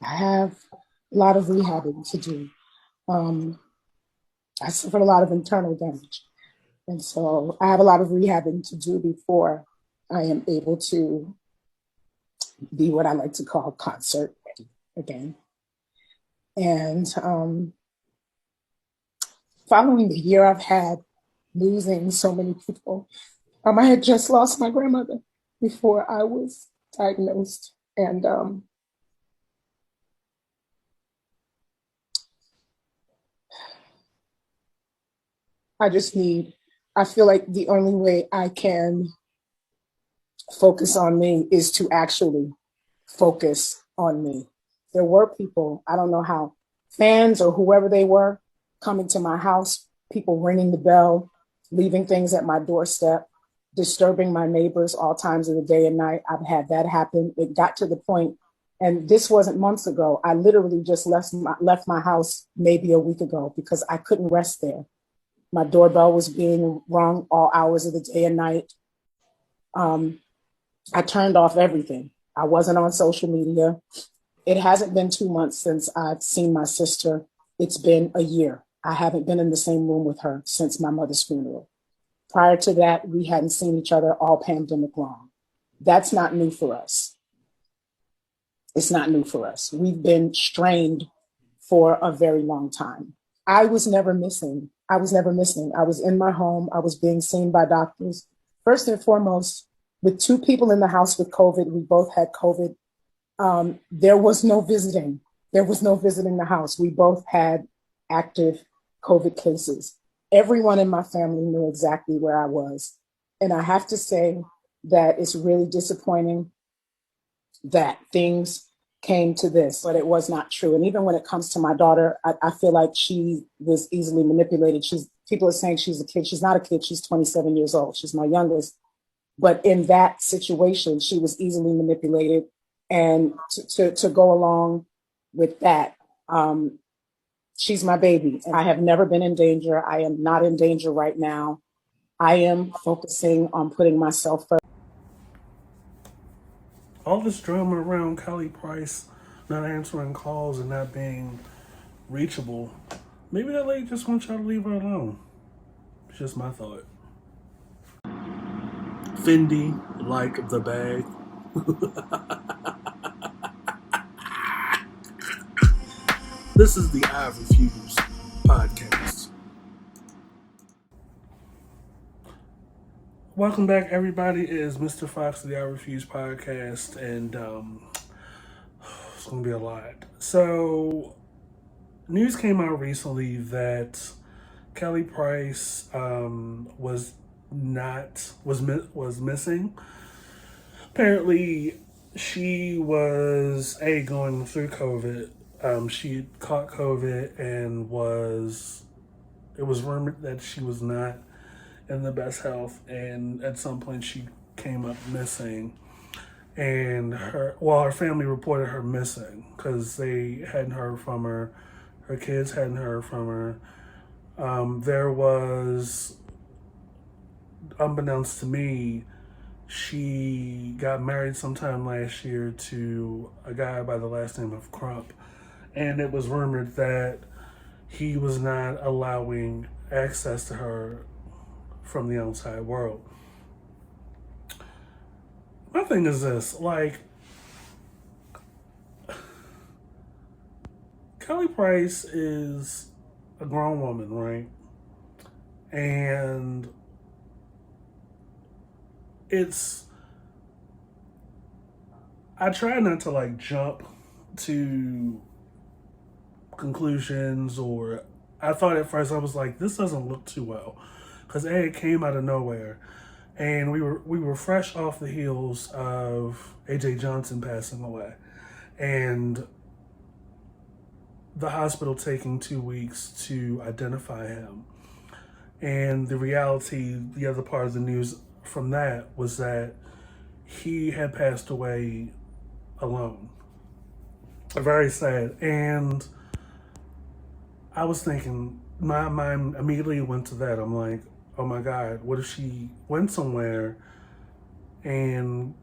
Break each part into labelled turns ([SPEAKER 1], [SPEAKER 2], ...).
[SPEAKER 1] I have a lot of rehabbing to do. Um, I suffered a lot of internal damage. And so I have a lot of rehabbing to do before I am able to be what I like to call concert ready again. And following the year I've had losing so many people, I had just lost my grandmother before I was diagnosed. And I just need, I feel like the only way I can focus on me is to actually focus on me. There were people, I don't know how, fans or whoever they were, coming to my house, people ringing the bell, leaving things at my doorstep, disturbing my neighbors all times of the day and night. I've had that happen. It got to the point, and this wasn't months ago. I literally just left my house maybe a week ago because I couldn't rest there. My doorbell was being rung all hours of the day and night. Um, I turned off everything. I wasn't on social media. It hasn't been 2 months since I've seen my sister. It's been a year. I haven't been in the same room with her since my mother's funeral. Prior to that, we hadn't seen each other all pandemic long. That's not new for us. It's not new for us. We've been strained for a very long time. I was never missing. I was never missing. I was in my home. I was being seen by doctors. First and foremost, with two people in the house with COVID, we both had COVID. There was no visiting. There was no visiting the house. We both had active COVID cases. Everyone in my family knew exactly where I was. And I have to say that it's really disappointing that things came to this, but it was not true. And even when it comes to my daughter, I feel like she was easily manipulated. People are saying she's a kid. She's not a kid. She's 27 years old. She's my youngest. But in that situation, she was easily manipulated. And to go along with that, she's my baby. I have never been in danger. I am not in danger right now. I am focusing on putting myself first.
[SPEAKER 2] All this drama around Kelly Price not answering calls and not being reachable, maybe that lady just wants y'all to leave her alone. It's just my thought. Fendi, like the bag. This is the I Refuse podcast. Welcome back, everybody. It is Mr. Fox, the I Refuse podcast, and it's going to be a lot. So, news came out recently that Kelly Price was not was missing. Apparently, she was going through COVID. She caught COVID and was it was rumored that she was not in the best health, and at some point she came up missing. And her family reported her missing because they hadn't heard from her. Her kids hadn't heard from her. There was, unbeknownst to me, she got married sometime last year to a guy by the last name of Crump. And it was rumored that he was not allowing access to her from the outside world. My thing is this, like, Kelly Price is a grown woman, right? And it's, I try not to like jump to conclusions, or I thought at first, I was like, this doesn't look too well, because it came out of nowhere, and we were fresh off the heels of AJ Johnson passing away, and the hospital taking 2 weeks to identify him. And the reality, the other part of the news from that was that he had passed away alone. Very sad. And I was thinking, my mind immediately went to that. I'm like, oh my God, what if she went somewhere and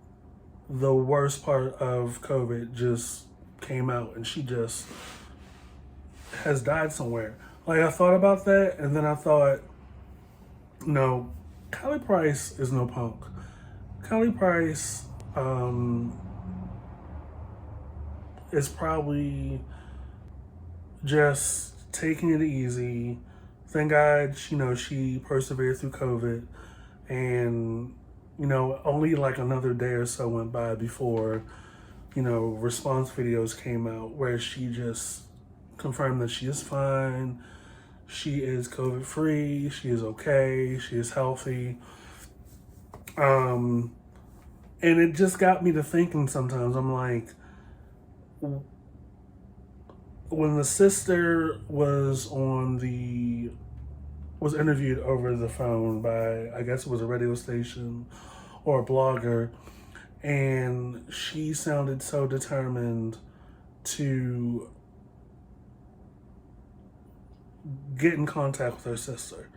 [SPEAKER 2] the worst part of COVID just came out and she just has died somewhere. Like, I thought about that, and then I thought, no, Kelly Price is no punk. Kelly Price is probably just taking it easy. Thank God, she persevered through COVID, and only like another day or so went by before response videos came out where she just confirmed that she is fine, she is COVID free, she is okay, she is healthy. And it just got me to thinking sometimes. I'm like, when the sister was interviewed over the phone by, I guess it was a radio station or a blogger, and she sounded so determined to get in contact with her sister,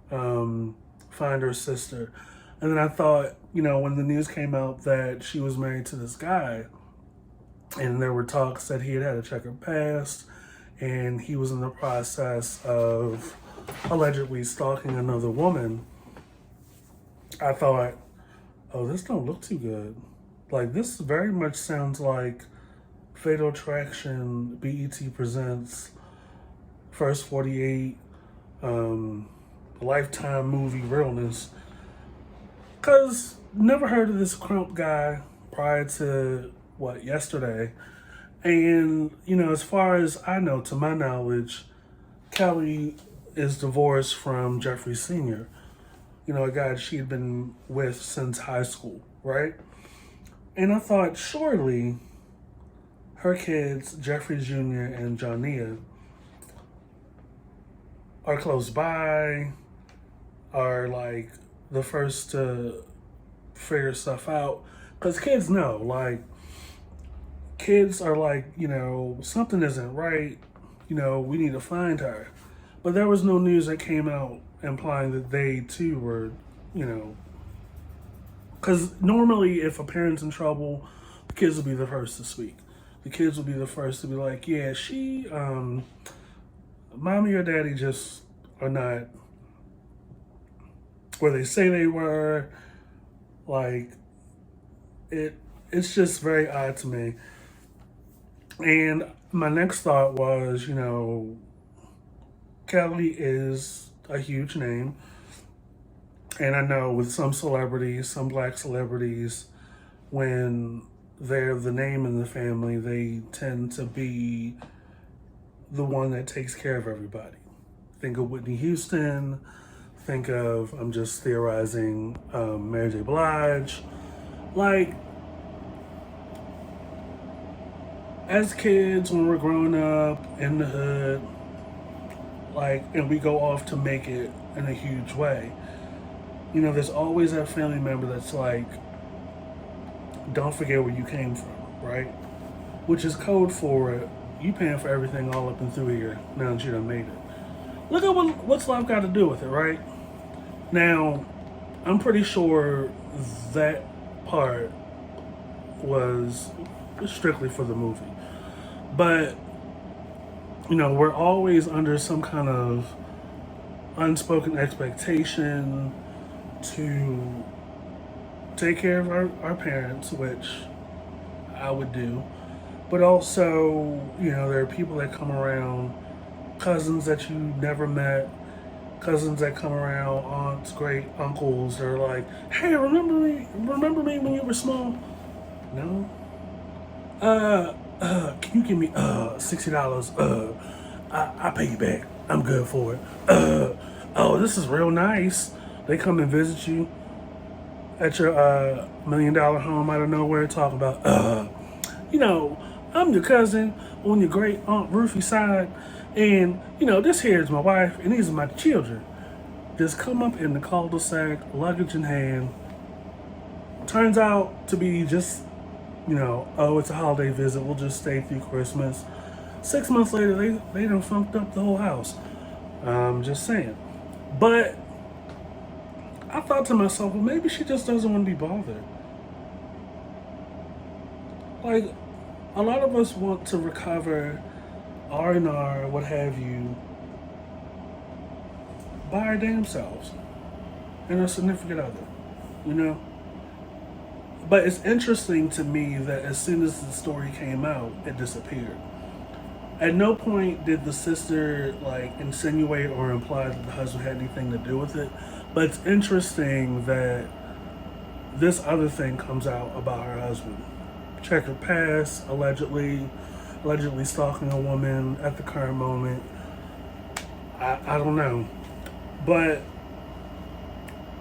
[SPEAKER 2] find her sister. And then I thought, when the news came out that she was married to this guy, and there were talks that he had a checkered past, and he was in the process of allegedly stalking another woman, I thought, oh, this don't look too good. Like, this very much sounds like Fatal Attraction, BET Presents, First 48, Lifetime movie realness. Because never heard of this Crump guy prior to, yesterday. And, as far as I know, to my knowledge, Kelly is divorced from Jeffrey Sr., a guy she had been with since high school, right? And I thought, surely her kids, Jeffrey Jr. and Johnnia, are close by, are like the first to figure stuff out. Because kids know, kids are like, something isn't right, we need to find her. But there was no news that came out implying that they too were, because normally if a parent's in trouble, the kids will be the first to speak. The kids will be the first to be like, yeah, mommy or daddy just are not where they say they were. Like, it's just very odd to me. And my next thought was, Kelly is a huge name. And I know with some celebrities, some black celebrities, when they're the name in the family, they tend to be the one that takes care of everybody. Think of Whitney Houston. Think of, I'm just theorizing, Mary J. Blige. Like, as kids, when we're growing up in the hood, and we go off to make it in a huge way, there's always that family member that's like, don't forget where you came from, right? Which is code for, you paying for everything all up and through here now that you done made it. Look at what's life got to do with it, right? Now, I'm pretty sure that part was strictly for the movie. But, we're always under some kind of unspoken expectation to take care of our parents, which I would do. But also, there are people that come around, cousins that you never met, cousins that come around, aunts, great uncles, they're like, hey, remember me when you were small? No. Can you give me $60? I pay you back. I'm good for it. Oh, this is real nice. They come and visit you at your $1 million home out of nowhere, talk about, I'm your cousin on your great Aunt Ruthie's side, and this here is my wife, and these are my children. Just come up in the cul-de-sac, luggage in hand. Turns out to be just, oh, it's a holiday visit. We'll just stay through Christmas. 6 months later, they done funked up the whole house. Just saying. But I thought to myself, well, maybe she just doesn't want to be bothered. Like, a lot of us want to recover R&R, what have you, by our damn selves and our significant other, you know? But it's interesting to me that as soon as the story came out, it disappeared. At no point did the sister like insinuate or imply that the husband had anything to do with it. But it's interesting that this other thing comes out about her husband. Checkered past, allegedly stalking a woman at the current moment. I don't know. But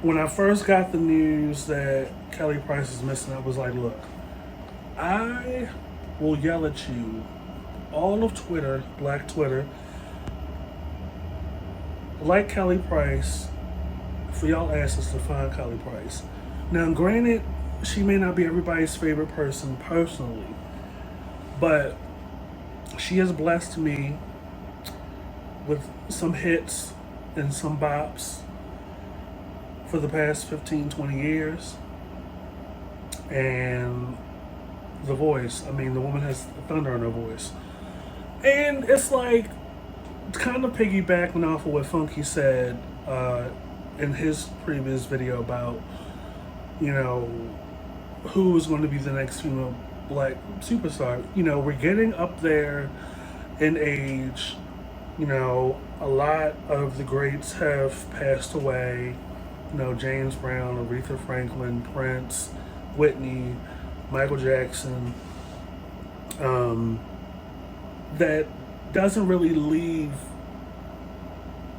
[SPEAKER 2] when I first got the news that Kelly Price is missing, I was like, look, I will yell at you all of Twitter, Black Twitter, like Kelly Price, for y'all asses to find Kelly Price. Now, granted, she may not be everybody's favorite person personally, but she has blessed me with some hits and some bops for the past 15, 20 years. And the voice, I mean, the woman has thunder in her voice. And it's like, kind of piggybacking off of what Funky said in his previous video about, you know, who was going to be the next female black superstar. You know, we're getting up there in age. You know, a lot of the greats have passed away. You know, James Brown, Aretha Franklin, Prince, Whitney, Michael Jackson. That doesn't really leave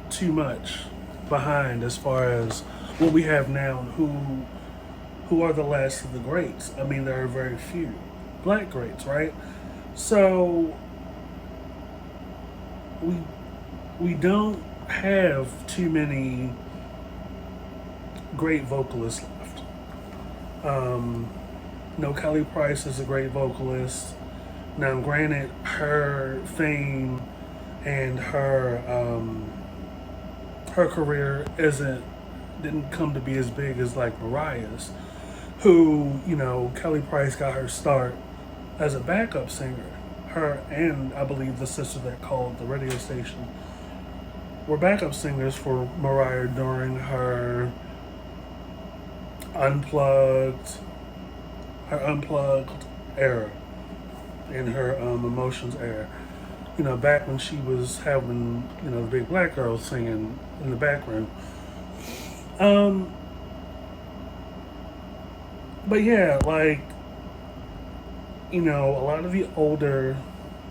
[SPEAKER 2] too much behind as far as what we have now and who are the last of the greats. I mean, there are very few black greats, right? So we don't have too many great vocalists left. No, Kelly Price is a great vocalist. Now, granted, her fame and her career didn't come to be as big as like Mariah's, who, you know, Kelly Price got her start as a backup singer. Her and I believe the sister that called the radio station were backup singers for Mariah during her unplugged era, in her emotions era. You know, back when she was having, you know, the big black girls singing in the background. But yeah, like, you know, a lot of the older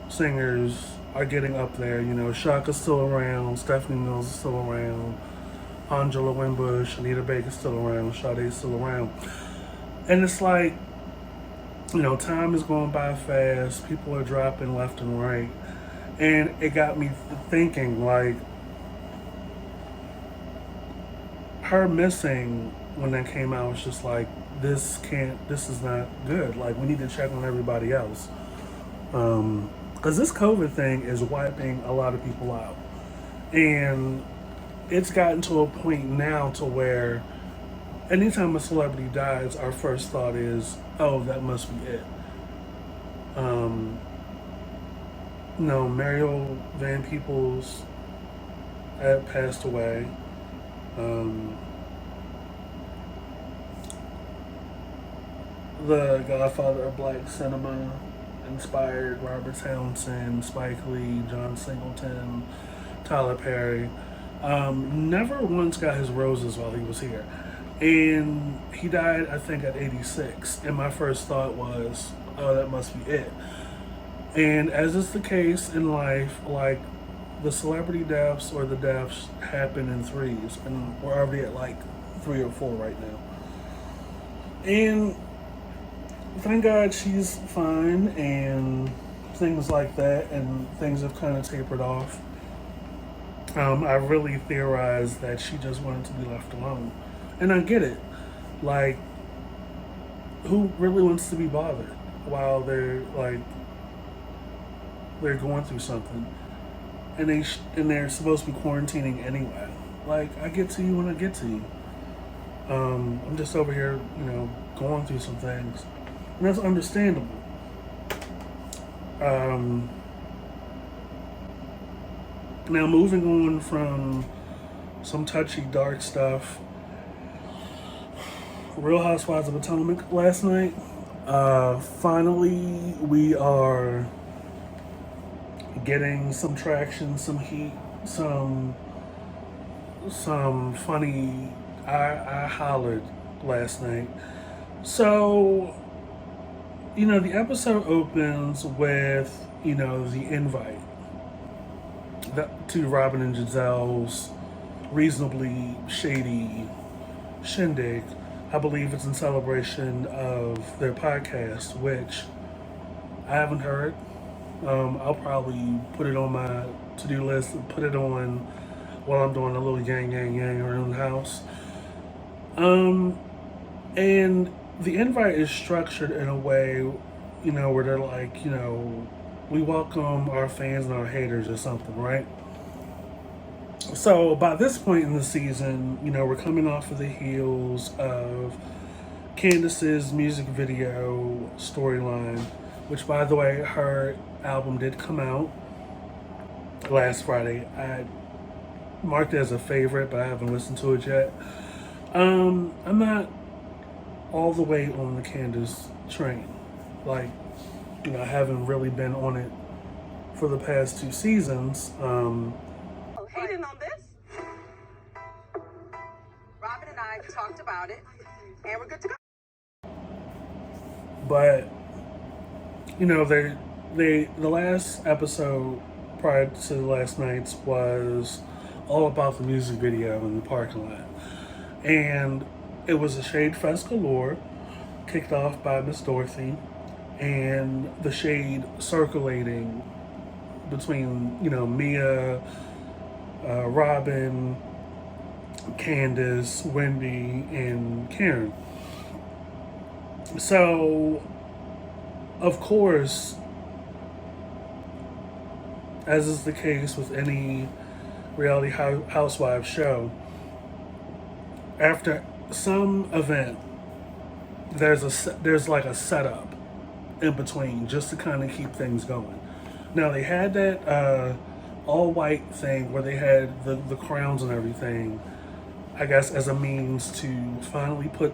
[SPEAKER 2] singers are getting up there. You know, Shaka's still around, Stephanie Mills is still around, Angela Winbush, Anita Baker's still around, Sade's still around. And it's like, you know, time is going by fast, people are dropping left and right. And it got me thinking, like, her missing when that came out was just like, this is not good. Like, we need to check on everybody else. Because this COVID thing is wiping a lot of people out. And it's gotten to a point now to where anytime a celebrity dies, our first thought is, oh, that must be it. No, Mario Van Peebles had passed away. The Godfather of Black Cinema inspired Robert Townsend, Spike Lee, John Singleton, Tyler Perry. Never once got his roses while he was here. And he died, I think, at 86. And my first thought was, oh, that must be it. And as is the case in life, like, the celebrity deaths or the deaths happen in threes. And we're already at like 3 or 4 right now. And thank God she's fine and things like that. And things have kind of tapered off. I really theorized that she just wanted to be left alone. And I get it. Like, who really wants to be bothered while they're going through something, and they're supposed to be quarantining anyway. Like, I get to you when I get to you. I'm just over here, you know, going through some things, and that's understandable. Um, Now, moving on from some touchy, dark stuff, Real Housewives of Potomac last night. Finally, we are getting some traction, some heat, some funny. I hollered last night. So, the episode opens with the invite to Robin and Giselle's reasonably shady shindig. I believe it's in celebration of their podcast, which I haven't heard. I'll probably put it on my to-do list and put it on while I'm doing a little yang yang yang around the house. Um, and the invite is structured in a way, where they're like, we welcome our fans and our haters or something, right? So by this point in the season, we're coming off of the heels of Candace's music video storyline, which, by the way, her album did come out last Friday. I marked it as a favorite, but I haven't listened to it yet. I'm not all the way on the Candace train. Like, I haven't really been on it for the past two seasons.
[SPEAKER 3] Hating on this. Robin and I talked about it, and we're good to go.
[SPEAKER 2] But the last episode prior to last night's was all about the music video in the parking lot, and it was a shade fest galore, kicked off by Miss Dorothy, and the shade circulating between Mia, Robin, Candace, Wendy, and Karen. So, of course, as is the case with any reality housewives show, after some event, there's like a setup in between just to kind of keep things going. Now they had that all white thing where they had the crowns and everything, I guess, as a means to finally put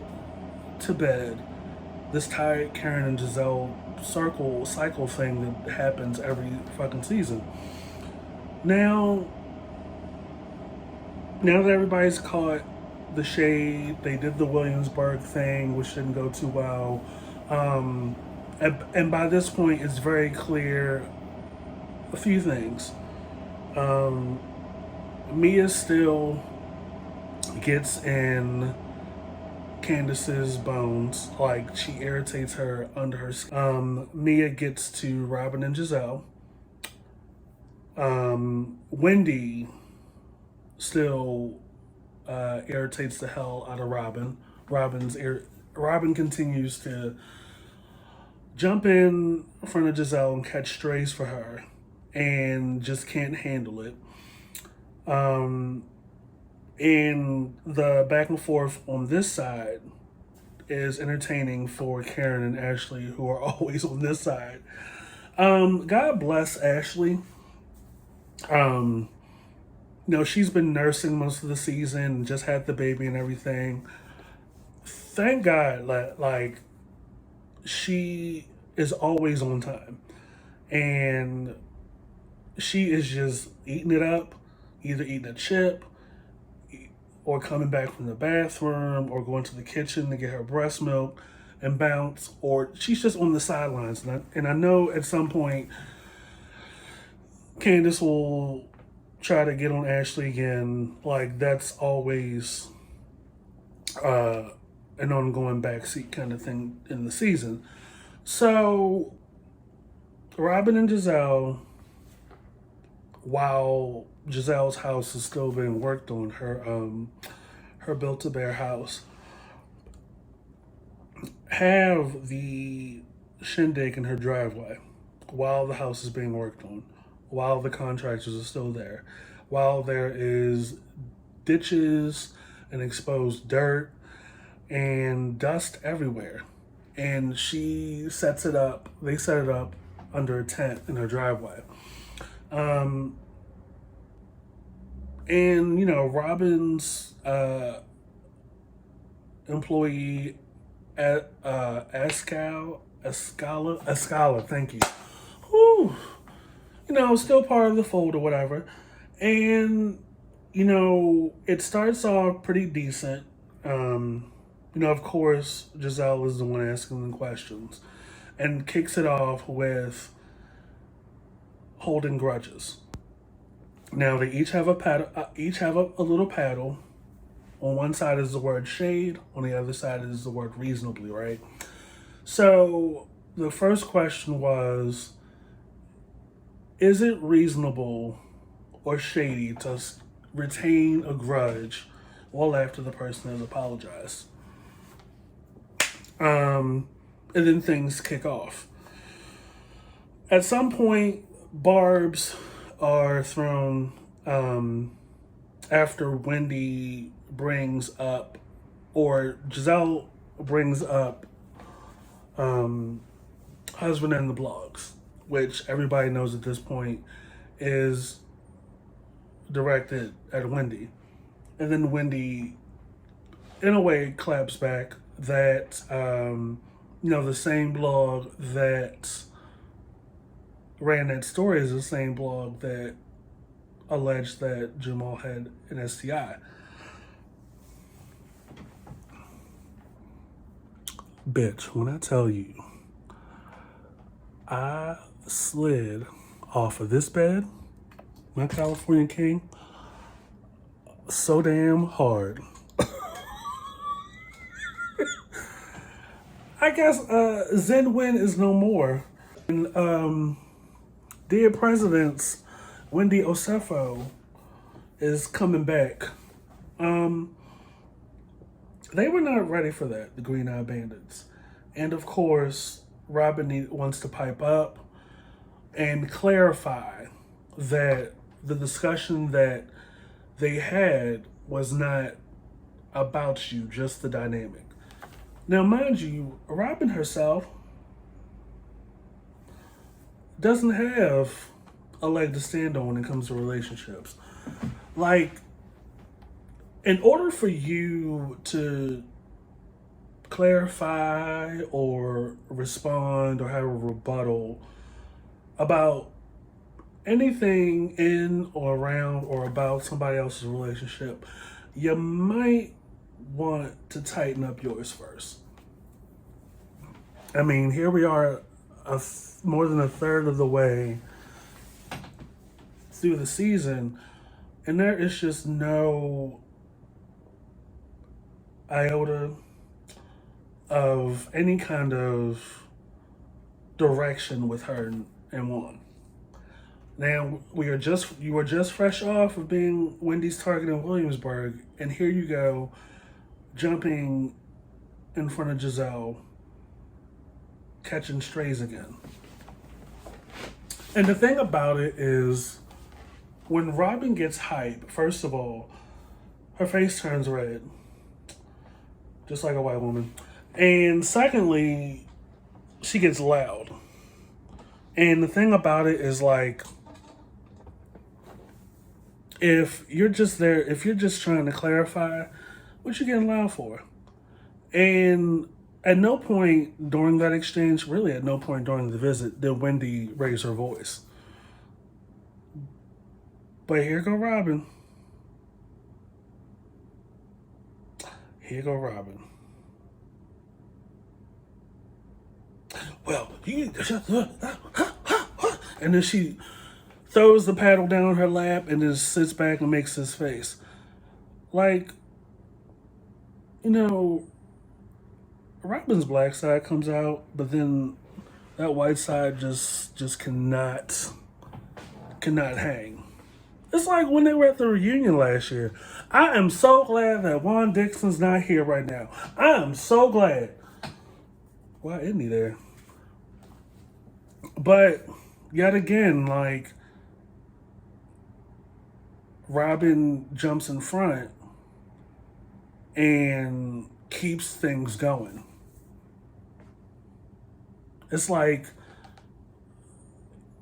[SPEAKER 2] to bed this tired Karen and Giselle cycle thing that happens every fucking season. Now that everybody's caught the shade, they did the Williamsburg thing, which didn't go too well. And by this point, it's very clear a few things. Mia still gets in Candace's bones, like she irritates her under her skin. Mia gets to Robin and Giselle. Wendy still irritates the hell out of Robin. Robin continues to jump in front of Giselle and catch strays for her, and just can't handle it. And the back and forth on this side is entertaining for Karen and Ashley, who are always on this side. God bless Ashley. She's been nursing most of the season, just had the baby and everything. Thank God, like she is always on time, and she is just eating it up, either eating a chip or coming back from the bathroom or going to the kitchen to get her breast milk and bounce, or she's just on the sidelines. And I know at some point Candace will try to get on Ashley again. Like, that's always an ongoing backseat kind of thing in the season. So Robin and Giselle, while Giselle's house is still being worked on, her Built-A-Bear house, have the shindig in her driveway while the house is being worked on, while the contractors are still there, while there is ditches and exposed dirt and dust everywhere. And they set it up under a tent in her driveway. And Robin's employee at Escala, thank you. Whew. Still part of the fold or whatever. And, it starts off pretty decent. Of course, Giselle is the one asking the questions and kicks it off with holding grudges. Now they each have a paddle, a little paddle. On one side is the word shade, on the other side is the word reasonably, right? So the first question was, is it reasonable or shady to retain a grudge well after the person has apologized? And then things kick off. At some point, barbs are thrown after Wendy brings up, or Giselle brings up, husband and the blogs, which everybody knows at this point is directed at Wendy. And then Wendy, in a way, claps back that, the same blog that ran that story is the same blog that alleged that Jamal had an STI. Bitch, when I tell you, I slid off of this bed, my California King, so damn hard. I guess Zen Win is no more. And Dear Presidents, Wendy Osefo is coming back. They were not ready for that, the Green Eye Bandits. And of course, Robin wants to pipe up and clarify that the discussion that they had was not about you, just the dynamic. Now, mind you, Robin herself doesn't have a leg to stand on when it comes to relationships. Like, in order for you to clarify or respond or have a rebuttal about anything in or around or about somebody else's relationship, you might want to tighten up yours first. I mean, here we are more than a third of the way through the season, and there is just no iota of any kind of direction with her and Juan. Now you were just fresh off of being Wendy's target in Williamsburg, and here you go, jumping in front of Giselle, catching strays again. And the thing about it is, when Robin gets hype, first of all, her face turns red, just like a white woman. And secondly, she gets loud. And the thing about it is, like, if you're just trying to clarify, what you getting loud for? And at no point during that exchange, really at no point during the visit, did Wendy raise her voice. But here go Robin. Here go Robin. Well, you and then she throws the paddle down her lap and then sits back and makes this face. Like, Robin's black side comes out, but then that white side just cannot hang. It's like when they were at the reunion last year. I am so glad that Juan Dixon's not here right now. I am so glad. Why isn't he there? But yet again, like, Robin jumps in front and keeps things going. It's like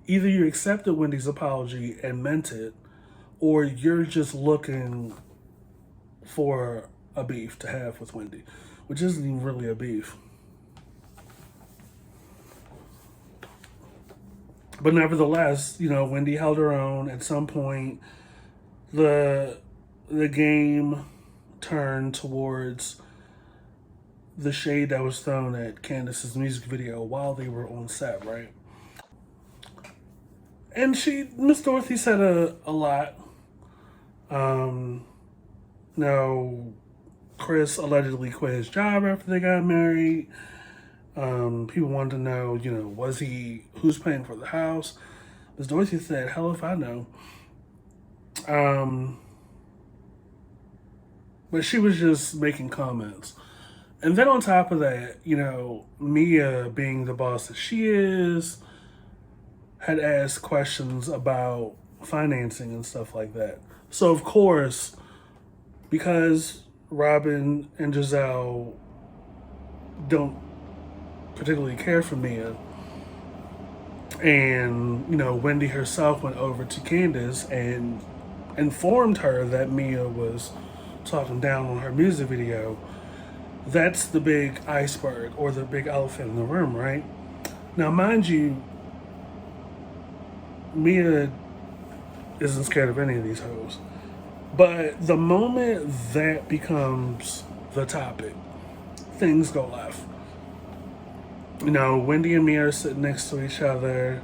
[SPEAKER 2] either you accepted Wendy's apology and meant it, or you're just looking for a beef to have with Wendy, which isn't even really a beef. But nevertheless, Wendy held her own. At some point, the game turned towards the shade that was thrown at Candace's music video while they were on set, right? And Miss Dorothy said a lot. No, Chris allegedly quit his job after they got married. People wanted to know, who's paying for the house? Miss Dorothy said, hell if I know. But she was just making comments. And then on top of that, Mia, being the boss that she is, had asked questions about financing and stuff like that. So, of course, because Robin and Giselle don't particularly care for Mia, and, Wendy herself went over to Candace and informed her that Mia was talking down on her music video, that's the big iceberg or the big elephant in the room, right? Now, mind you, Mia isn't scared of any of these hoes. But the moment that becomes the topic, things go left. Wendy and Mia are sitting next to each other.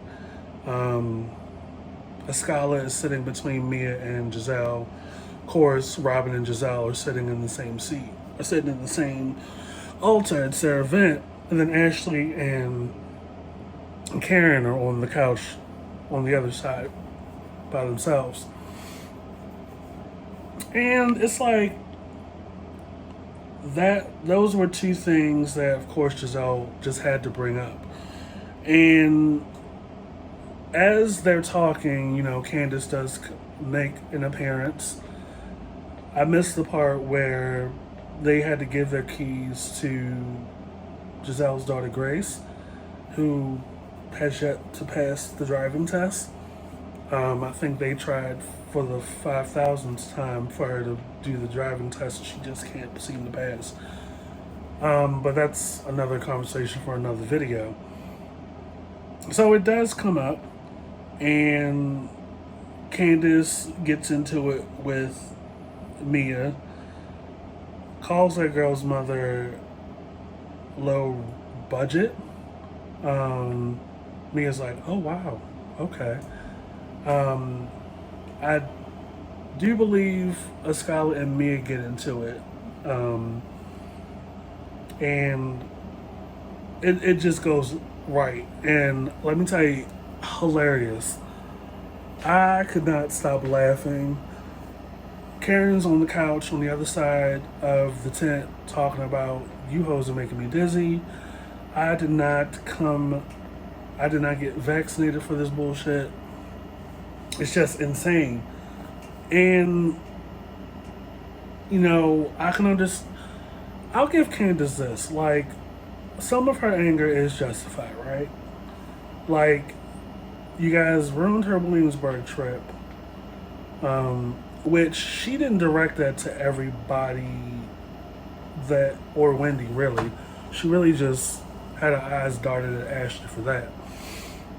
[SPEAKER 2] Escala is sitting between Mia and Giselle. Of course, Robin and Giselle are sitting in the same seat, are sitting in the same altar at their event. And then Ashley and Karen are on the couch on the other side by themselves. And it's like those were two things that, of course, Giselle just had to bring up. And as they're talking, Candace does make an appearance. I missed the part where they had to give their keys to Giselle's daughter, Grace, who has yet to pass the driving test. I think they tried for the 5,000th time for her to do the driving test. She just can't seem to pass. But that's another conversation for another video. So it does come up, and Candace gets into it with Mia, calls that girl's mother low budget. Mia's like, oh wow, okay. I do believe Escala and Mia get into it. And it just goes right. And let me tell you, hilarious. I could not stop laughing. Karen's on the couch on the other side of the tent talking about, you hoes are making me dizzy. I did not get vaccinated for this bullshit. It's just insane. And, I can understand. I'll give Candace this. Like, some of her anger is justified, right? Like, you guys ruined her Williamsburg trip, which she didn't direct that to everybody or Wendy, really. She really just had her eyes darted at Ashley for that,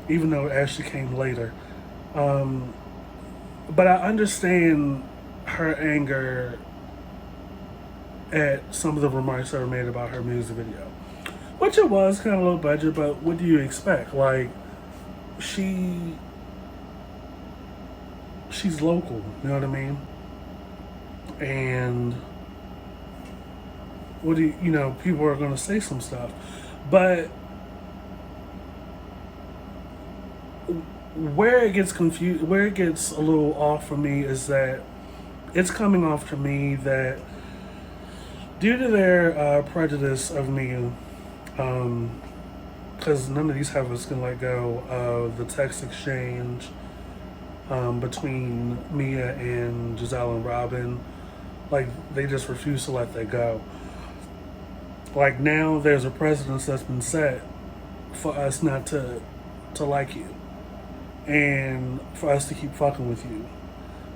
[SPEAKER 2] even though Ashley came later. But I understand her anger at some of the remarks that were made about her music video, which it was kind of low budget, but what do you expect? Like, she's local, you know what I mean? And people are going to say some stuff, but where it gets confused, where it gets a little off for me is that it's coming off to me that due to their prejudice of me, because none of these heifers can let go of the text exchange between Mia and Giselle and Robin. Like, they just refuse to let that go. Like, now there's a precedence that's been set for us not to like you. and for us to keep fucking with you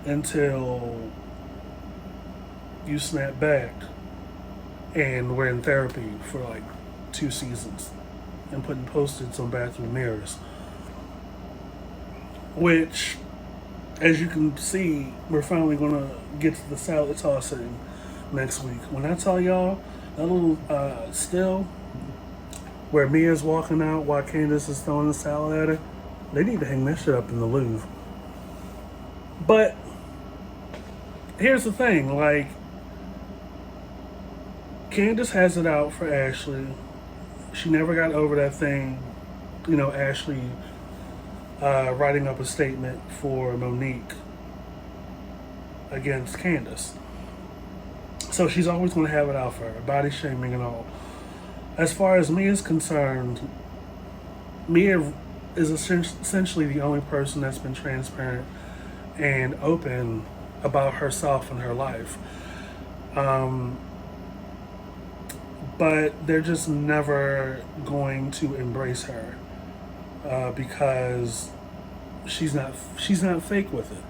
[SPEAKER 2] until you snap back and we're in therapy for like 2 seasons and putting post-its on bathroom mirrors. Which, as you can see, we're finally gonna get to the salad tossing next week. When I tell y'all that little still where Mia's walking out while Candace is throwing the salad at her, they need to hang that shit up in the Louvre. But here's the thing, like, Candace has it out for Ashley. She never got over that thing, Ashley writing up a statement for Monique against Candace. So she's always going to have it out for her, body shaming and all. As far as Mia is concerned, Mia is essentially the only person that's been transparent and open about herself and her life. But they're just never going to embrace her because she's not fake with it.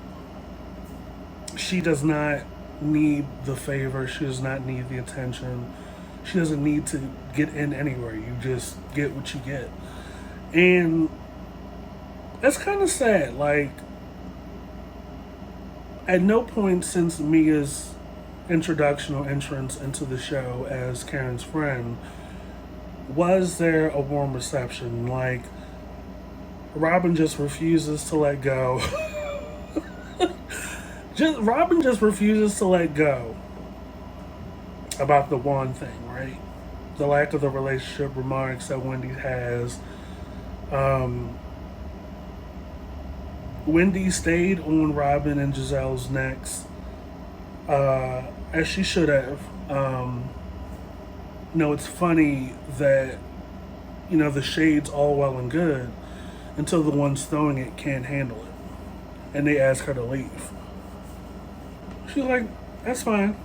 [SPEAKER 2] She does not need the favor. She does not need the attention. She doesn't need to get in anywhere. You just get what you get. And that's kind of sad. Like, at no point since Mia's introduction or entrance into the show as Karen's friend was there a warm reception. Like, Robin just refuses to let go. Robin just refuses to let go about the one thing, right? The lack of the relationship remarks that Wendy has. Wendy stayed on Robin and Giselle's necks, as she should have. It's funny that, the shade's all well and good until the ones throwing it can't handle it. And they ask her to leave. She's like, that's fine.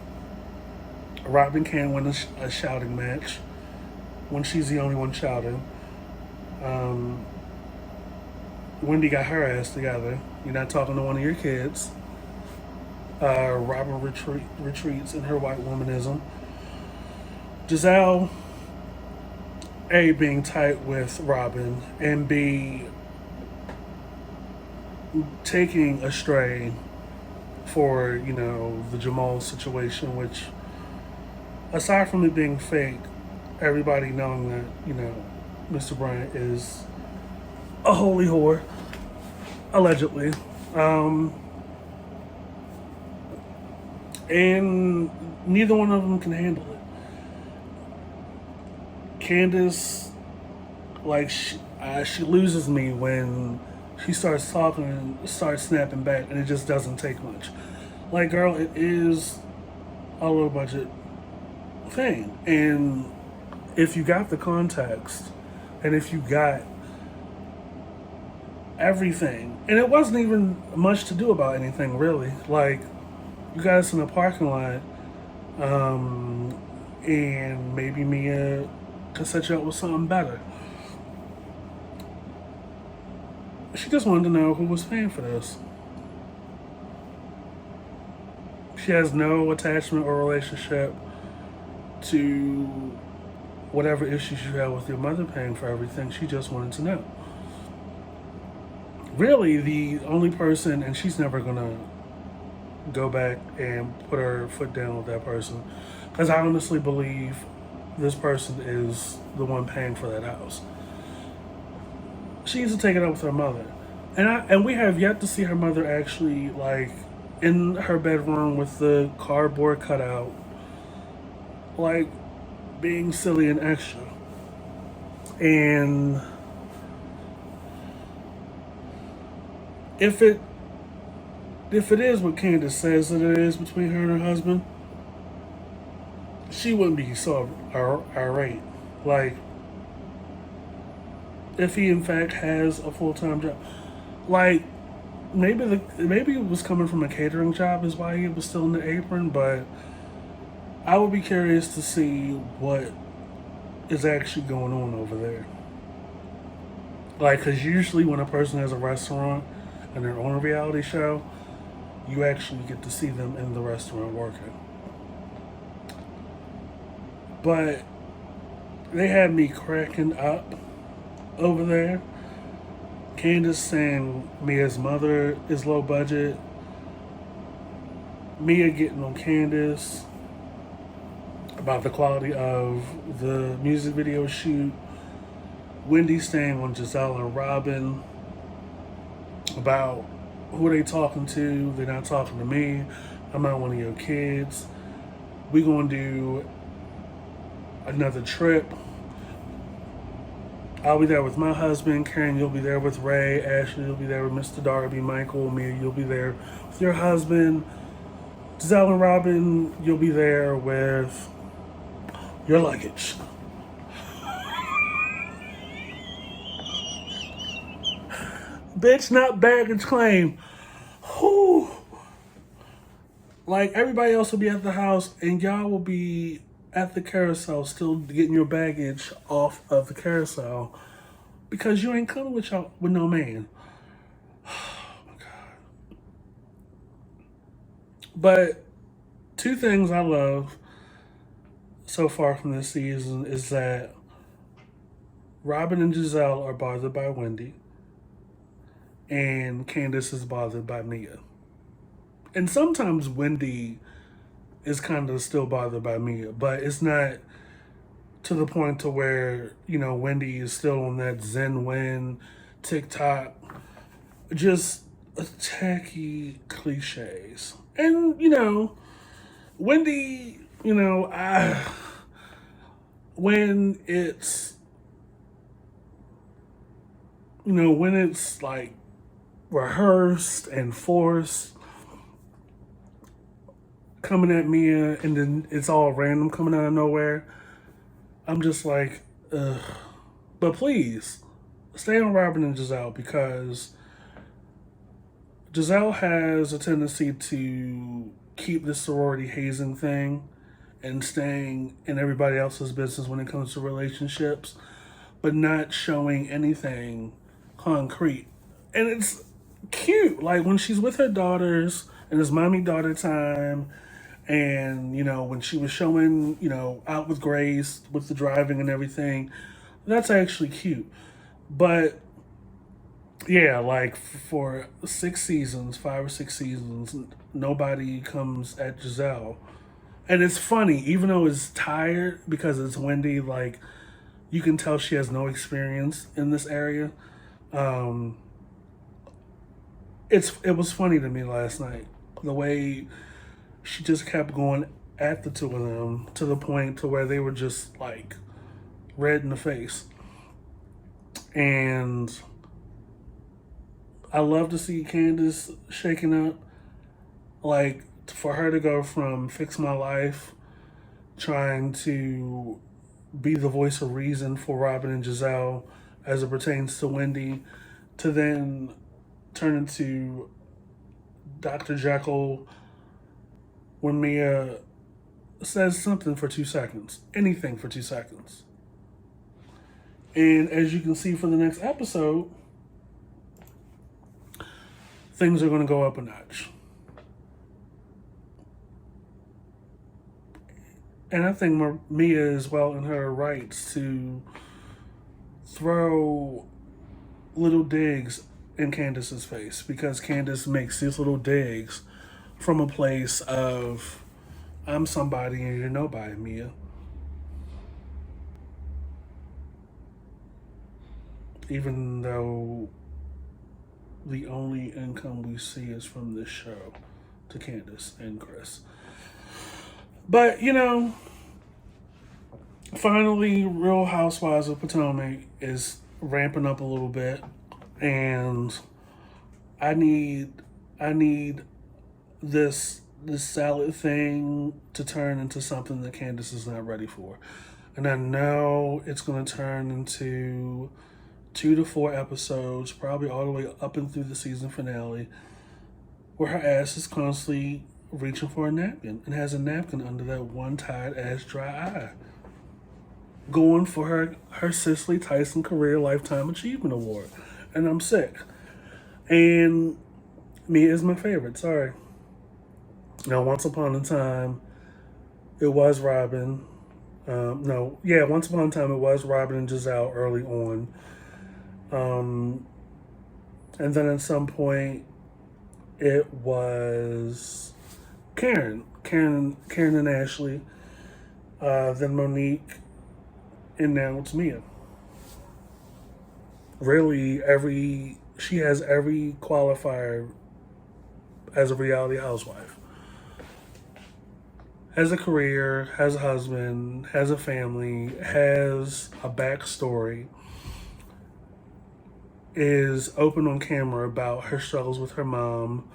[SPEAKER 2] Robin can't win a shouting match when she's the only one shouting. Wendy got her ass together. You're not talking to one of your kids. Robin retreats in her white womanism. Giselle, A, being tight with Robin, and B, taking astray for, the Jamal situation, which, aside from it being fake, everybody knowing that, Mr. Bryant is a holy whore, allegedly. And neither one of them can handle it. Candace, like, she loses me when she starts talking and starts snapping back, and it just doesn't take much. Like, girl, it is a low budget thing. And if you got the context, and if you got everything, and it wasn't even much to do about anything, really. Like, you guys in a parking lot, and maybe Mia could set you up with something better. She just wanted to know who was paying for this. She has no attachment or relationship to whatever issues you have with your mother paying for everything. She just wanted to know. Really, the only person, and she's never gonna go back and put her foot down with that person, because I honestly believe this person is the one paying for that house. She needs to take it up with her mother. And we have yet to see her mother actually, like, in her bedroom with the cardboard cutout, like, being silly and extra. And if it is what Candace says that it is between her and her husband, she wouldn't be so irate. Like, if he in fact has a full-time job, like, maybe it was coming from a catering job is why he was still in the apron. But I would be curious to see what is actually going on over there. Like, because usually when a person has a restaurant and they're on a reality show, you actually get to see them in the restaurant working. But they had me cracking up over there. Candace saying Mia's mother is low budget. Mia getting on Candace about the quality of the music video shoot. Wendy staying on Giselle and Robin about who they talking to. They're not talking to me. I'm not one of your kids. We gonna do another trip. I'll be there with my husband. Karen, you'll be there with Ray. Ashley, you'll be there with Mr. Darby. Michael, Mia, you'll be there with your husband. Giselle and Robin, you'll be there with your luggage. Bitch, not baggage claim. Whew. Like, everybody else will be at the house, and y'all will be at the carousel still getting your baggage off of the carousel because you ain't coming with y'all with no man. Oh my God. But two things I love so far from this season is that Robin and Giselle are bothered by Wendy, and Candace is bothered by Mia. And sometimes Wendy is kind of still bothered by Mia, but it's not to the point to where, you know, Wendy is still on that Zen Wen TikTok, just tacky cliches. And, you know, Wendy, you know, when it's, you know, when it's like rehearsed and forced coming at Mia and then it's all random coming out of nowhere, I'm just like, ugh. But please, stay on Robin and Giselle because Giselle has a tendency to keep this sorority hazing thing and staying in everybody else's business when it comes to relationships, but not showing anything concrete. And it's cute. Like when she's with her daughters and it's mommy daughter time. And, you know, when she was showing, you know, out with Grace with the driving and everything, that's actually cute. But yeah, like for 6 seasons, 5 or 6 seasons, nobody comes at Giselle. And it's funny, even though it's tired because it's Wendy, like you can tell she has no experience in this area. Um, it was funny to me last night the way she just kept going at the two of them to the point to where they were just like red in the face. And I love to see Candace shaking up. Like for her to go from fix my life, trying to be the voice of reason for Robin and Giselle as it pertains to Wendy, to then turn into Dr. Jekyll when Mia says something for 2 seconds, anything for 2 seconds. And as you can see for the next episode, things are going to go up a notch. And I think Mia is well in her rights to throw little digs in Candace's face because Candace makes these little digs from a place of I'm somebody and you're nobody, Mia. Even though the only income we see is from this show to Candace and Chris. But, you know, finally, Real Housewives of Potomac is ramping up a little bit. And I need this salad thing to turn into something that Candace is not ready for. And I know it's going to turn into 2 to 4 episodes, probably all the way up and through the season finale, where her ass is constantly reaching for a napkin and has a napkin under that one tired ass dry eye. going for her Cicely Tyson Career Lifetime Achievement Award, and I'm sick. And Mia is my favorite. Sorry. Now, once upon a time, it was Robin. No, yeah, once upon a time it was Robin and Giselle early on. Um, and then at some point it was Karen and Ashley. Then Monique, and now it's Mia. Really, she has every qualifier as a reality housewife. Has a career, has a husband, has a family, has a backstory, is open on camera about her struggles with her mom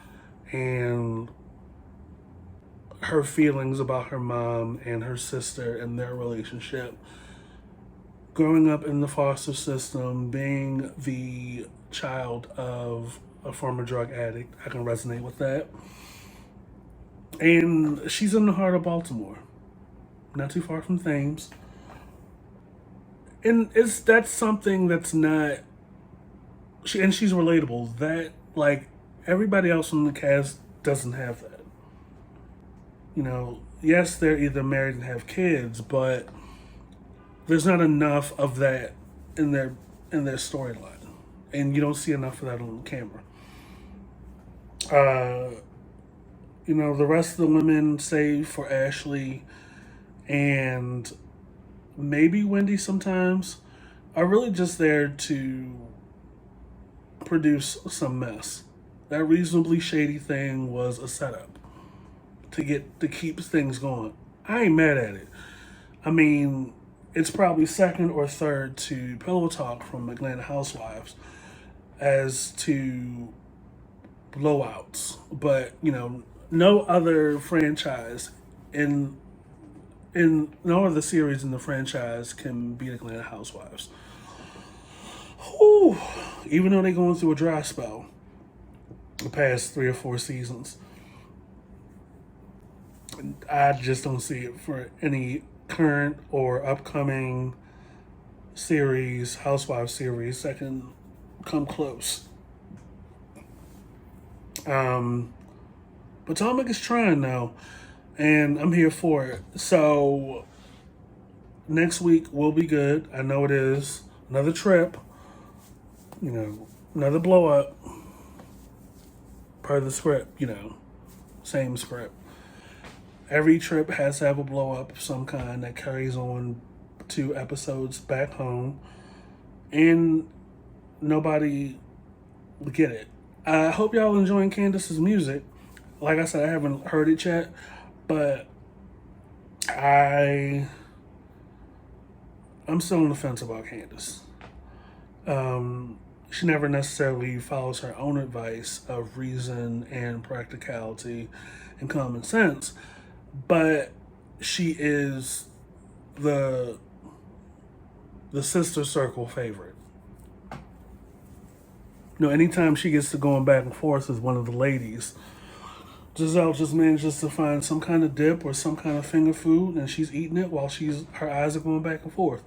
[SPEAKER 2] and her feelings about her mom and her sister and their relationship. Growing up in the foster system, being the child of a former drug addict, I can resonate with that. And she's in the heart of Baltimore, not too far from Thames. And that's something that's not she's relatable. That like everybody else in the cast doesn't have that. Yes, they're either married and have kids, but there's not enough of that in their storyline, and you don't see enough of that on camera. Uh, the rest of the women, save for Ashley and maybe Wendy, sometimes are really just there to produce some mess. That reasonably shady thing was a setup to keep things going. I ain't mad at it. I mean, it's probably second or third to Pillow Talk from Atlanta Housewives as to blowouts, but no other franchise in no other series in the franchise can beat Atlanta Housewives. Whew. Even though they're going through a dry spell the past 3 or 4 seasons, I just don't see it for any current or upcoming housewife series that can come close. Potomac is trying now, and I'm here for it. So next week will be good. I know it is. Another trip, another blow up per the script, same script. Every trip has to have a blow up of some kind that carries on 2 episodes back home, and nobody will get it. I hope y'all enjoying Candace's music. Like I said, I haven't heard it yet, but I'm still on the fence about Candace. She never necessarily follows her own advice of reason and practicality and common sense, but she is the sister circle favorite. Anytime she gets to going back and forth with one of the ladies, Giselle just manages to find some kind of dip or some kind of finger food, and she's eating it while her eyes are going back and forth.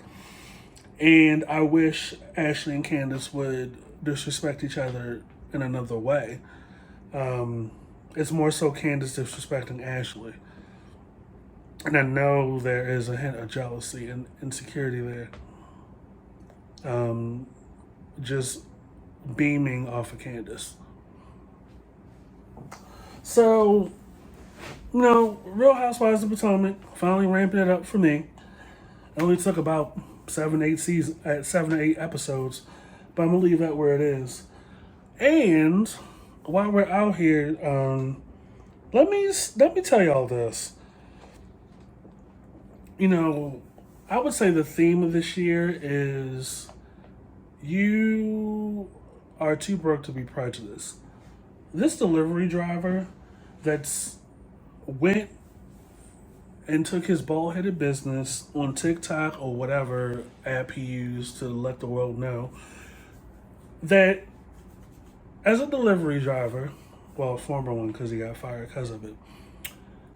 [SPEAKER 2] And I wish Ashley and Candace would disrespect each other in another way. It's more so Candace disrespecting Ashley. And I know there is a hint of jealousy and insecurity there. Just beaming off of Candace. So, Real Housewives of Potomac finally ramping it up for me. It only took about 7 to 8 episodes, but I'm gonna leave that where it is. And while we're out here, let me tell y'all this. I would say the theme of this year is you are too broke to be prejudiced. This delivery driver that's went and took his bald-headed business on TikTok or whatever app he used to let the world know that as a delivery driver, well, a former one because he got fired because of it,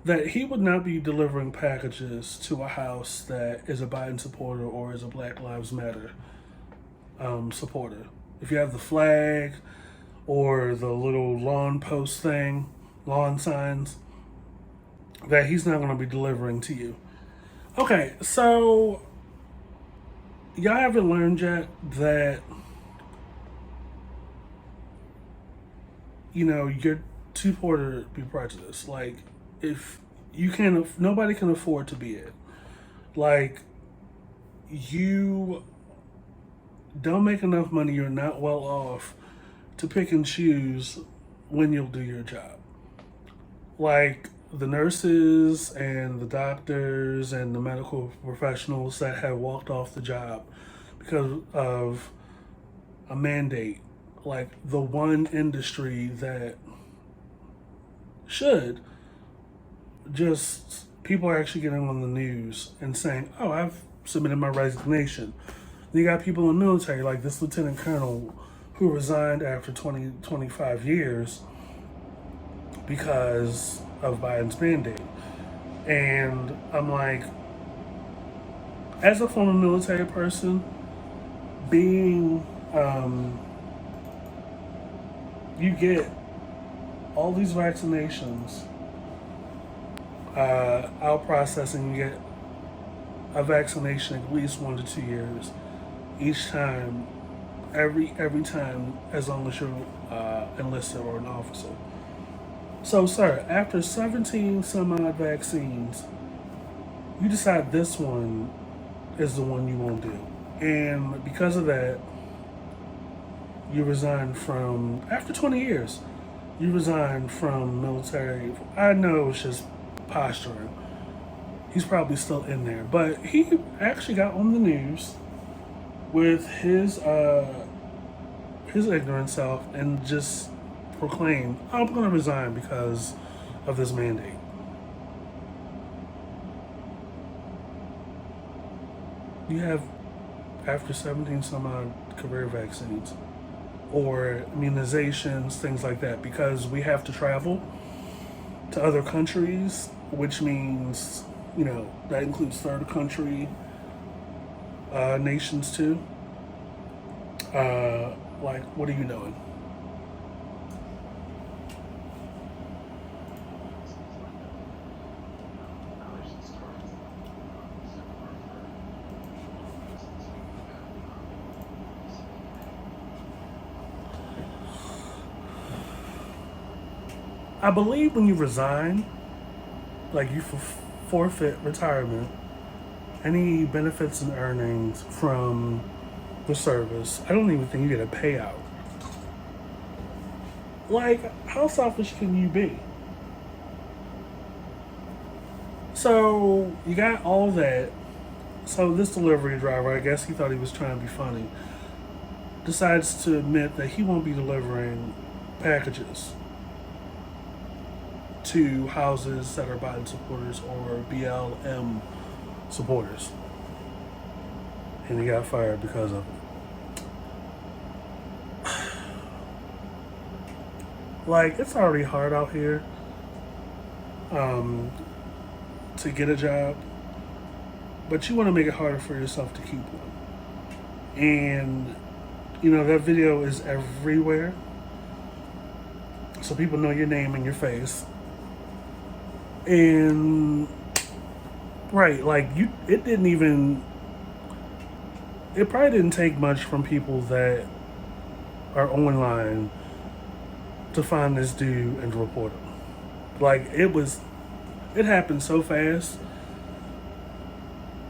[SPEAKER 2] that he would not be delivering packages to a house that is a Biden supporter or is a Black Lives Matter supporter. If you have the flag or the little lawn post thing, lawn signs, that he's not going to be delivering to you. Okay, so y'all haven't learned yet that, you're too poor to be prejudiced. Like, if you can't, nobody can afford to be it. Like, you don't make enough money, you're not well off to pick and choose when you'll do your job. Like, the nurses and the doctors and the medical professionals that have walked off the job because of a mandate, like the one industry that should just, people are actually getting on the news and saying, oh, I've submitted my resignation. Then you got people in the military, like this lieutenant colonel who resigned after 25 years because of Biden's mandate. And I'm like, as a former military person, being, you get all these vaccinations, out processing, you get a vaccination at least 1 to 2 years each time, every time, as long as you're enlisted or an officer. So, sir, after 17 some odd vaccines, you decide this one is the one you won't do. And because of that, you resign from, after 20 years, you resign from military. I know it's just posturing. He's probably still in there. But he actually got on the news with his ignorant self and just proclaimed, I'm going to resign because of this mandate. You have, after 17 some odd career vaccines or immunizations, things like that, because we have to travel to other countries, which means, that includes third country nations too. Like, what are you doing? I believe when you resign, like you forfeit retirement, any benefits and earnings from the service. I don't even think you get a payout. Like, how selfish can you be? So you got all that. So this delivery driver, I guess he thought he was trying to be funny, decides to admit that he won't be delivering packages to houses that are Biden supporters or BLM supporters. And he got fired because of it. Like, it's already hard out here to get a job, but you want to make it harder for yourself to keep one. And, that video is everywhere. So people know your name and your face. And right, like it probably didn't take much from people that are online to find this dude and report him. Like, it happened so fast,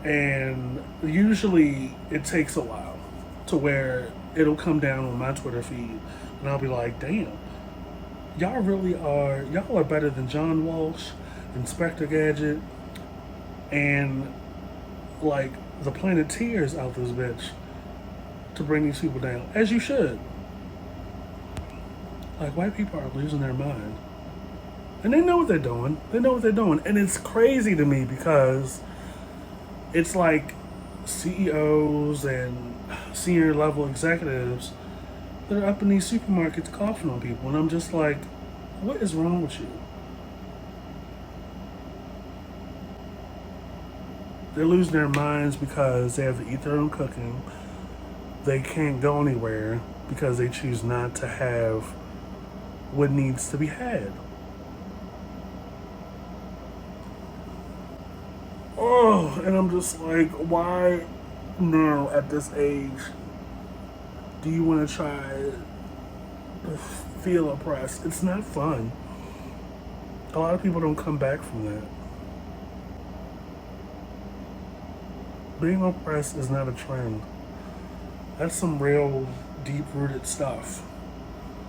[SPEAKER 2] and usually it takes a while to where it'll come down on my Twitter feed, and I'll be like, damn, y'all are better than John Walsh, Inspector Gadget, and like the Planeteers out this bitch to bring these people down, as you should. Like, white people are losing their mind, and they know what they're doing. And it's crazy to me because it's like CEOs and senior level executives that are up in these supermarkets coughing on people, and I'm just like, what is wrong with you? They're losing their minds because they have to eat their own cooking. They can't go anywhere because they choose not to have what needs to be had. Oh, and I'm just like, why now at this age do you want to try to feel oppressed? It's not fun. A lot of people don't come back from that. Being oppressed is not a trend. That's some real deep rooted stuff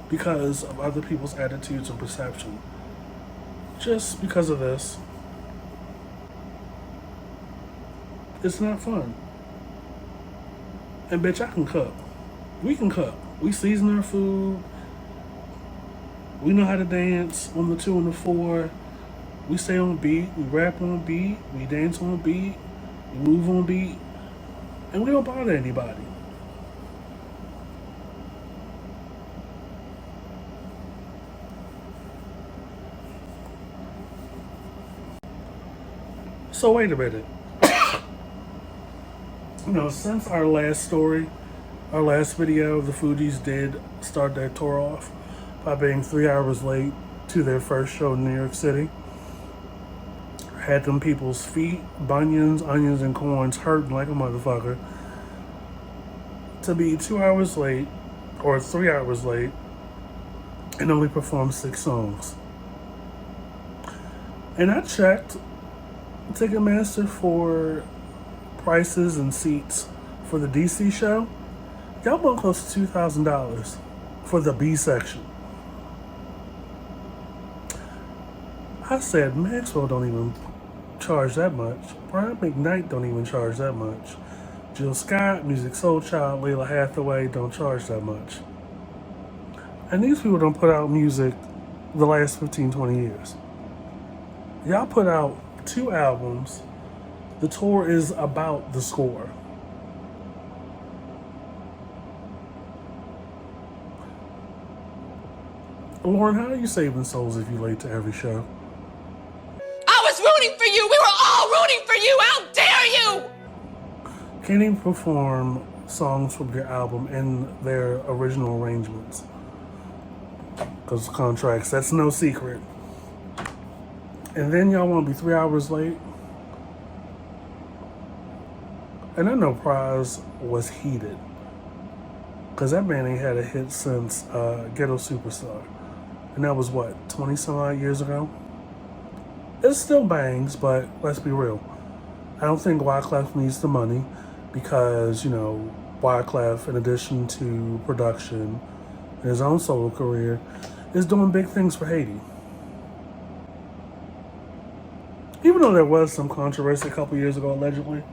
[SPEAKER 2] because of other people's attitudes and perception. Just because of this, it's not fun. And bitch, I can cook. We can cook. We season our food. We know how to dance on the 2 and the 4. We stay on beat. We rap on beat. We dance on beat. We move on beat. And we don't bother anybody. So wait a minute. Since our last story, our last video, the Fugees did start their tour off by being 3 hours late to their first show in New York City. Had them people's feet, bunions, onions, and corns hurting like a motherfucker. To be 2 hours late, or 3 hours late, and only perform 6 songs. And I checked Ticketmaster for prices and seats for the DC show. Y'all want close to $2,000 for the B section. I said Maxwell don't even charge that much. Brian McKnight don't even charge that much. Jill Scott, Music Soul Child, Layla Hathaway don't charge that much. And these people don't put out music the last 15, 20 years. Y'all put out 2 albums. The tour is about the score. Lauren, how are you saving souls if you late to every show?
[SPEAKER 4] I was rooting for you. We were all rooting for you. How dare you?
[SPEAKER 2] Can't even perform songs from your album in their original arrangements. Because contracts, that's no secret. And then y'all want to be 3 hours late? And I know Prize was heated. Because that man ain't had a hit since Ghetto Superstar. And that was what, 20 some odd years ago? It still bangs, but let's be real. I don't think Wyclef needs the money because, Wyclef, in addition to production and his own solo career, is doing big things for Haiti. Even though there was some controversy a couple years ago, allegedly.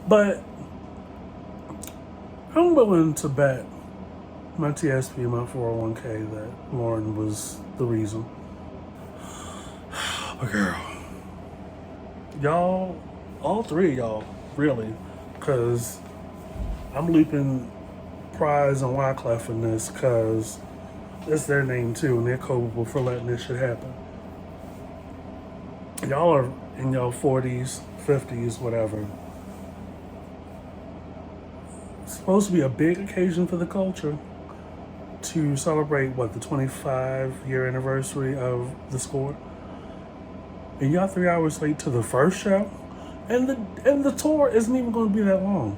[SPEAKER 2] But I'm willing to bet my TSP and my 401k that Lauren was the reason. But girl, y'all, all 3 of y'all, really, because I'm looping Prize and Wyclef in this because it's their name too, and they're culpable for letting this shit happen. Y'all are in y'all 40s, 50s, whatever. It's supposed to be a big occasion for the culture to celebrate, the 25-year anniversary of the score. And y'all 3 hours late to the first show? And the tour isn't even going to be that long.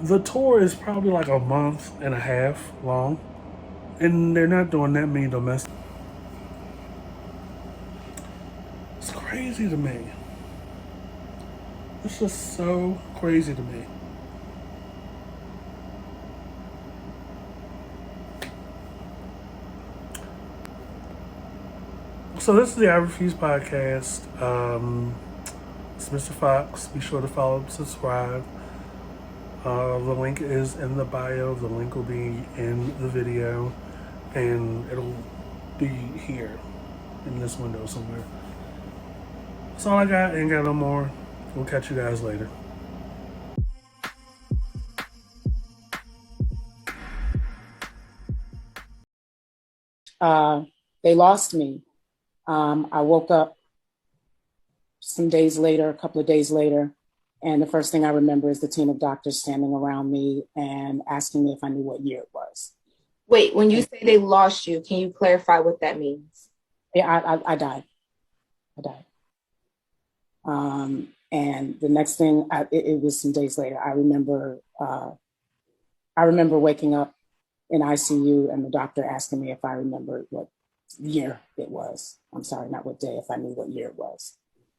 [SPEAKER 2] The tour is probably like a month and a half long. And they're not doing that many domestic. It's crazy to me. It's just so crazy to me. So this is the I Refuse podcast. It's Mr. Fox. Be sure to follow and subscribe. The link is in the bio. The link will be in the video. And it'll be here in this window somewhere. That's all I got. Ain't got no more. We'll catch you guys later.
[SPEAKER 1] They lost me. I woke up some days later, a couple of days later. And the first thing I remember is the team of doctors standing around me and asking me if I knew what year it was.
[SPEAKER 5] Wait, when you say they lost you, can you clarify what that means?
[SPEAKER 1] Yeah, I died. I died. And the next thing, it was some days later. I remember waking up in ICU and the doctor asking me if I remembered what year it was. I'm sorry, not what day, if I knew what year it was.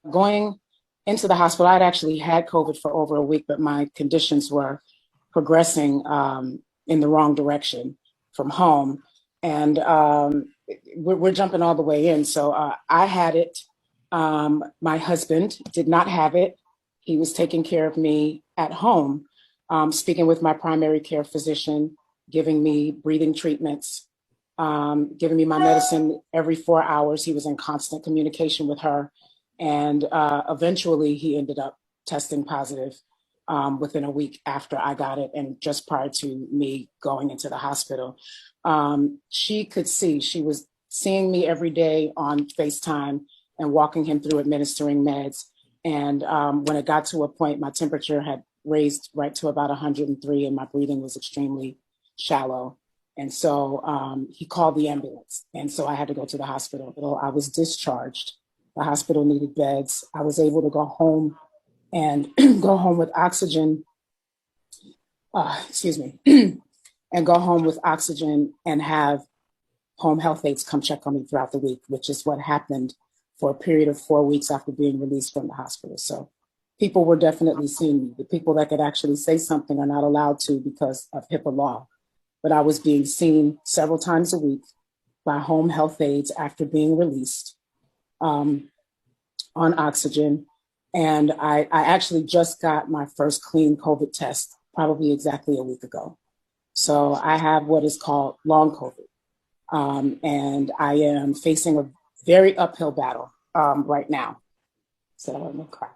[SPEAKER 1] Going into the hospital, I'd actually had COVID for over a week, but my conditions were progressing in the wrong direction from home. And we're jumping all the way in. So I had it. My husband did not have it. He was taking care of me at home, speaking with my primary care physician, giving me breathing treatments, giving me my medicine every 4 hours. He was in constant communication with her. And eventually he ended up testing positive within a week after I got it and just prior to me going into the hospital. She could see, she was seeing me every day on FaceTime and walking him through administering meds. And when it got to a point, my temperature had raised right to about 103 and my breathing was extremely shallow. And so he called the ambulance. And so I had to go to the hospital. I was discharged. The hospital needed beds. I was able to go home and go home with oxygen, and go home with oxygen and have home health aides come check on me throughout the week, which is what happened for a period of 4 weeks after being released from the hospital. So people were definitely seeing me. The people that could actually say something are not allowed to because of HIPAA law. But I was being seen several times a week by home health aides after being released on oxygen. And I actually just got my first clean COVID test probably exactly a week ago. So I have what is called long COVID. And I am facing a very uphill battle right now. So I'm gonna cry.